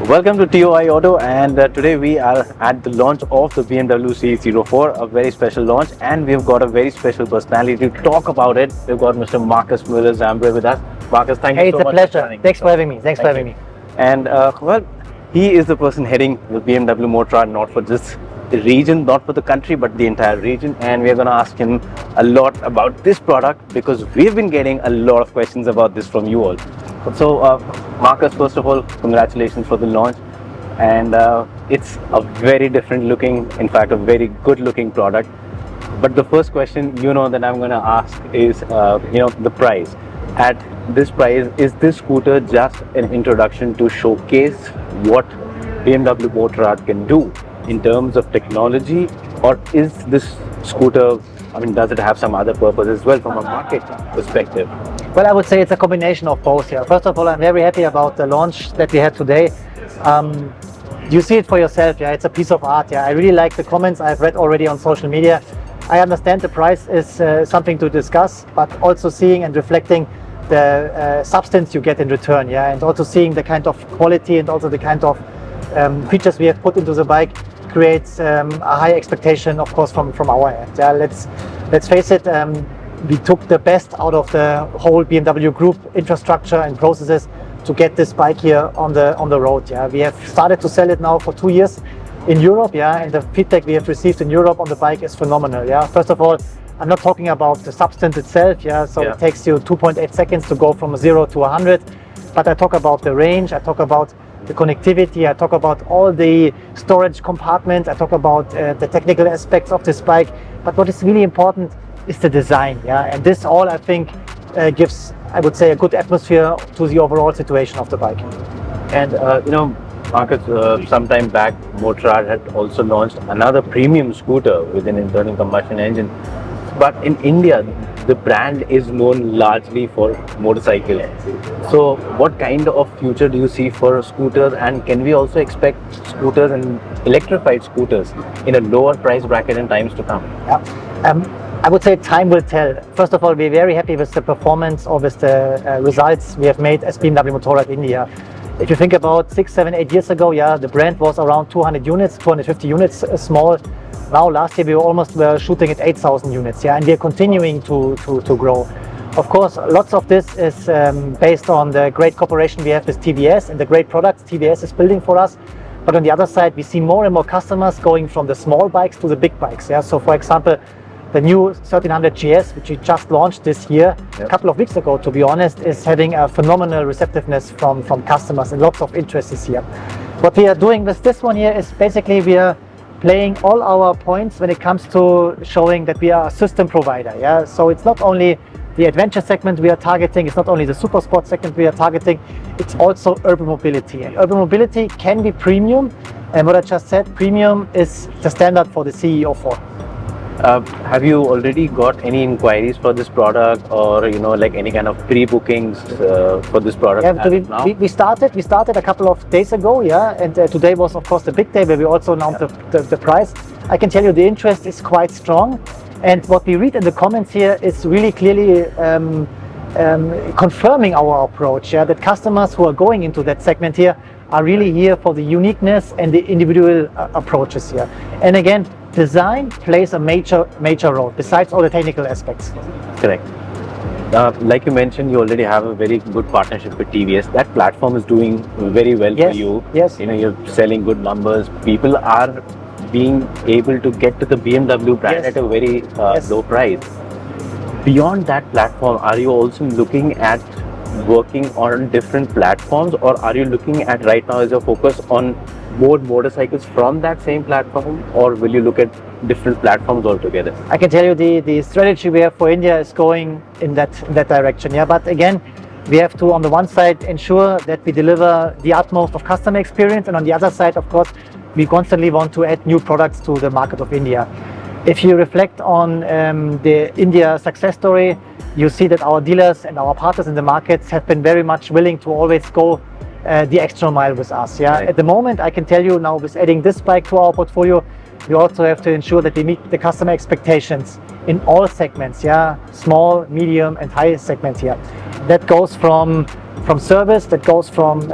Welcome to TOI Auto, and today we are at the launch of the BMW CX-04, a very special launch, and we've got a very special personality to talk about it. We've got Mr. Marcus Müller-Zambre with us. Marcus, thank you so much. Hey, it's a pleasure. Thanks for having me. Thanks for having me. And well, he is the person heading the BMW Motorrad, not for just the region, not for the country, but the entire region. And we're going to ask him a lot about this product because we've been getting a lot of questions about this from you all. So, Marcus, first of all, congratulations for the launch. And it's a very different looking, in fact, a very good looking product. But the first question, that I'm going to ask is, the price. At this price, is this scooter just an introduction to showcase what BMW Motorrad can do in terms of technology, or is this scooter, does it have some other purpose as well from a market perspective? Well, I would say it's a combination of both here. First of all, I'm very happy about the launch that we had today. You see it for yourself, yeah, it's a piece of art. Yeah, I really like the comments I've read already on social media. I understand the price is something to discuss, but also seeing and reflecting the substance you get in return, yeah, and also seeing the kind of quality and also the kind of features we have put into the bike creates a high expectation, of course, from our end. Yeah, let's face it. We took the best out of the whole BMW Group infrastructure and processes to get this bike here on the road. Yeah, we have started to sell it now for 2 years in Europe. Yeah, and the feedback we have received in Europe on the bike is phenomenal. Yeah, first of all, I'm not talking about the substance itself. Yeah, so it takes you 2.8 seconds to go from 0 to 100. But I talk about the range. I talk about the connectivity. I talk about all the storage compartments. I talk about the technical aspects of this bike. But what is really important is the design, yeah, and this all I think gives, I would say, a good atmosphere to the overall situation of the bike. And Marcus, some time back, Motorrad had also launched another premium scooter with an internal combustion engine. But in India, the brand is known largely for motorcycles. So, what kind of future do you see for scooters, and can we also expect scooters and electrified scooters in a lower price bracket in times to come? Yeah. I would say time will tell. First of all, we're very happy with the performance or with the results we have made as BMW Motorrad India. If you think about 6, 7, 8 years ago, yeah, the brand was around 200 units, 250 units small. Now, last year we were shooting at 8,000 units, yeah, and we are continuing to grow. Of course, lots of this is based on the great cooperation we have with TVS and the great products TVS is building for us. But on the other side, we see more and more customers going from the small bikes to the big bikes. Yeah, so for example, the new 1300 GS, which we just launched this year, a couple of weeks ago, to be honest, is having a phenomenal receptiveness from customers and lots of interest this year. What we are doing with this one here is basically we are playing all our points when it comes to showing that we are a system provider. Yeah, so it's not only the adventure segment we are targeting, it's not only the super sport segment we are targeting, it's also urban mobility. And urban mobility can be premium, and what I just said, premium is the standard for the CE-04. Have you already got any inquiries for this product, or like any kind of pre-bookings for this product? Yeah, we started a couple of days ago, yeah, and today was of course the big day where we also announced the price. I can tell you the interest is quite strong, and what we read in the comments here is really clearly confirming our approach. Yeah, that customers who are going into that segment here are really here for the uniqueness and the individual approaches here. And again, design plays a major role besides all the technical aspects. Correct. Like you mentioned, you already have a very good partnership with TVS. That platform is doing very well for you. Yes. You're selling good numbers. People are being able to get to the BMW brand at a very low price. Beyond that platform, are you also looking at working on different platforms, or are you looking at right now as a focus on more motorcycles from that same platform, or will you look at different platforms altogether? I can tell you the strategy we have for India is going in that direction. Yeah, but again, we have to, on the one side, ensure that we deliver the utmost of customer experience, and on the other side, of course, we constantly want to add new products to the market of India. If you reflect on the India success story, you see that our dealers and our partners in the markets have been very much willing to always go the extra mile with us. Yeah, Right. At the moment, I can tell you now, with adding this bike to our portfolio, we also have to ensure that we meet the customer expectations in all segments. Yeah, small, medium, and high segments here. That goes from service, that goes from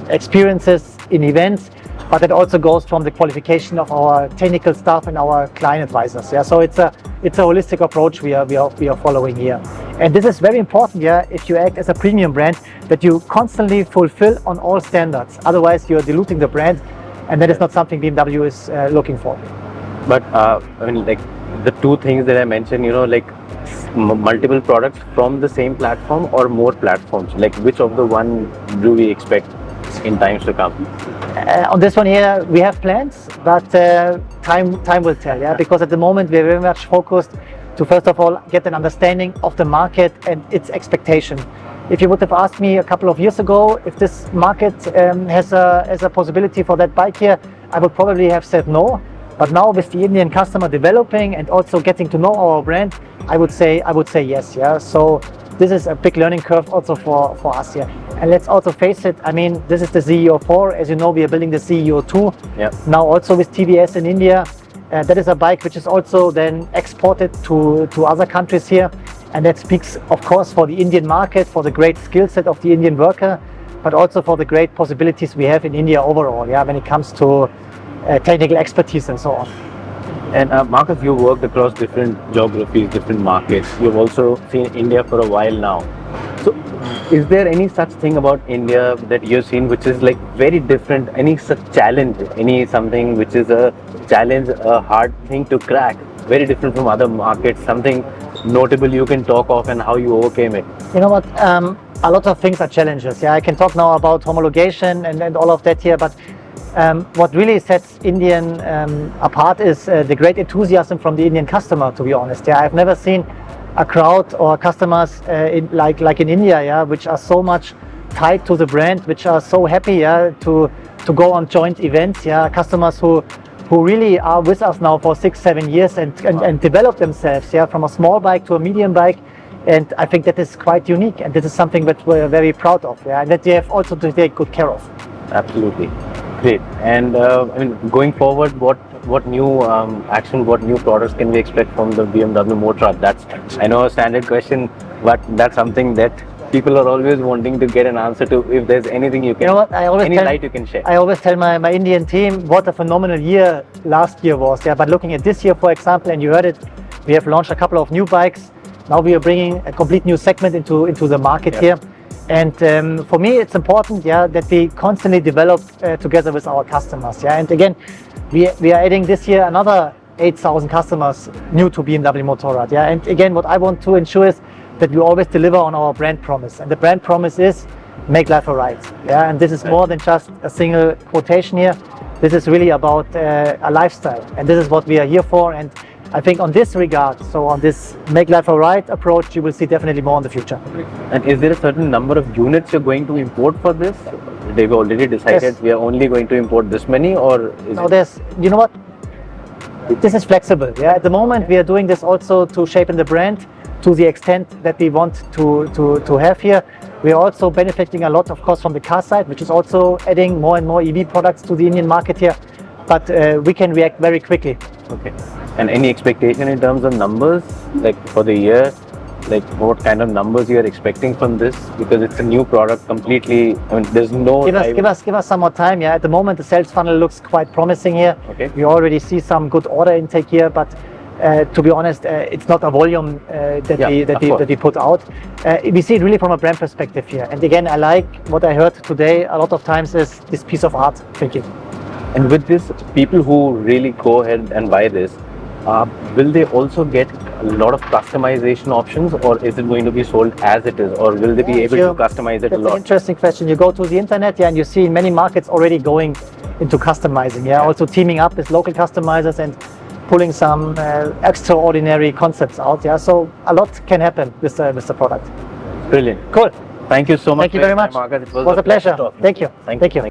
experiences in events, but it also goes from the qualification of our technical staff and our client advisors. Yeah, so it's a holistic approach we are following here, and this is very important. Yeah, if you act as a premium brand, that you constantly fulfill on all standards. Otherwise, you are diluting the brand, and that is not something BMW is looking for. But I mean, like the two things that I mentioned, you know, like multiple products from the same platform or more platforms. Like which of the one do we expect in times to come? On this one here, we have plans, but time will tell. Yeah, because at the moment we are very much focused to first of all get an understanding of the market and its expectation. If you would have asked me a couple of years ago if this market has a possibility for that bike here, I would probably have said no. But now with the Indian customer developing and also getting to know our brand, I would say yes. Yeah. So this is a big learning curve also for us here. And let's also face it, I mean, this is the CEO 4. As you know, we are building the CEO 2. Yeah. Now also with TVS in India. That is a bike which is also then exported to other countries here. And that speaks, of course, for the Indian market, for the great skill set of the Indian worker, but also for the great possibilities we have in India overall, yeah, when it comes to technical expertise and so on. And Marcus, you worked across different geographies, different markets. You've also seen India for a while now. So, is there any such thing about India that you've seen which is like very different? Any such challenge? Any something which is a challenge, a hard thing to crack, very different from other markets? Something notable you can talk of and how you overcame it? You know what? A lot of things are challenges. Yeah, I can talk now about homologation and all of that here, but what really sets Indian apart is the great enthusiasm from the Indian customer, to be honest. Yeah, I've never seen a crowd or customers like in India, yeah, which are so much tied to the brand, which are so happy, yeah, to go on joint events. Yeah, customers who really are with us now for 6-7 years and develop themselves, yeah, from a small bike to a medium bike. And I think that is quite unique, and this is something that we're very proud of, yeah, and that we have also to take good care of. Absolutely. Great. And I mean, going forward, what new action, what new products can we expect from the BMW Motorrad? That's, I know, a standard question, but that's something that people are always wanting to get an answer to. If there's anything you can, You know what? any light you can share. I always tell my Indian team what a phenomenal year last year was. Yeah, but looking at this year, for example, and you heard it, we have launched a couple of new bikes. Now we are bringing a complete new segment into the market here. And for me, it's important, yeah, that we constantly develop together with our customers. Yeah, and again, we are adding this year another 8,000 customers new to BMW Motorrad. Yeah, and again, what I want to ensure is that we always deliver on our brand promise, and the brand promise is make life alright. Yeah, and this is more than just a single quotation here. This is really about a lifestyle, and this is what we are here for. And I think on this regard, so on this make life alright approach, you will see definitely more in the future. And is there a certain number of units you're going to import for this? They've already decided Yes. we are only going to import this many, or is Now it? there's, you know what? This is flexible. Yeah, at the moment we are doing this also to shape in the brand to the extent that we want to have here. We are also benefiting a lot, of course, from the car side, which is also adding more and more EV products to the Indian market here. But we can react very quickly. Okay. And any expectation in terms of numbers, like for the year, like what kind of numbers you are expecting from this? Because it's a new product completely. I mean, there's no. Give us some more time. Yeah, at the moment the sales funnel looks quite promising here. Okay. We already see some good order intake here, but to be honest, it's not a volume that we put out. We see it really from a brand perspective here. And again, I like what I heard today a lot of times is this piece of art thinking. And with this, people who really go ahead and buy this, Will they also get a lot of customization options, or is it going to be sold as it is, or will they be able to customize it a That's an lot? interesting question. You go to the internet, yeah, and you see many markets already going into customizing, yeah, also teaming up with local customizers and pulling some extraordinary concepts out, yeah. So a lot can happen with the product. Brilliant. Cool. Thank you so much. Thank you very much. Margaret. It was a pleasure. talking. Thank you. Thank Thank you. you.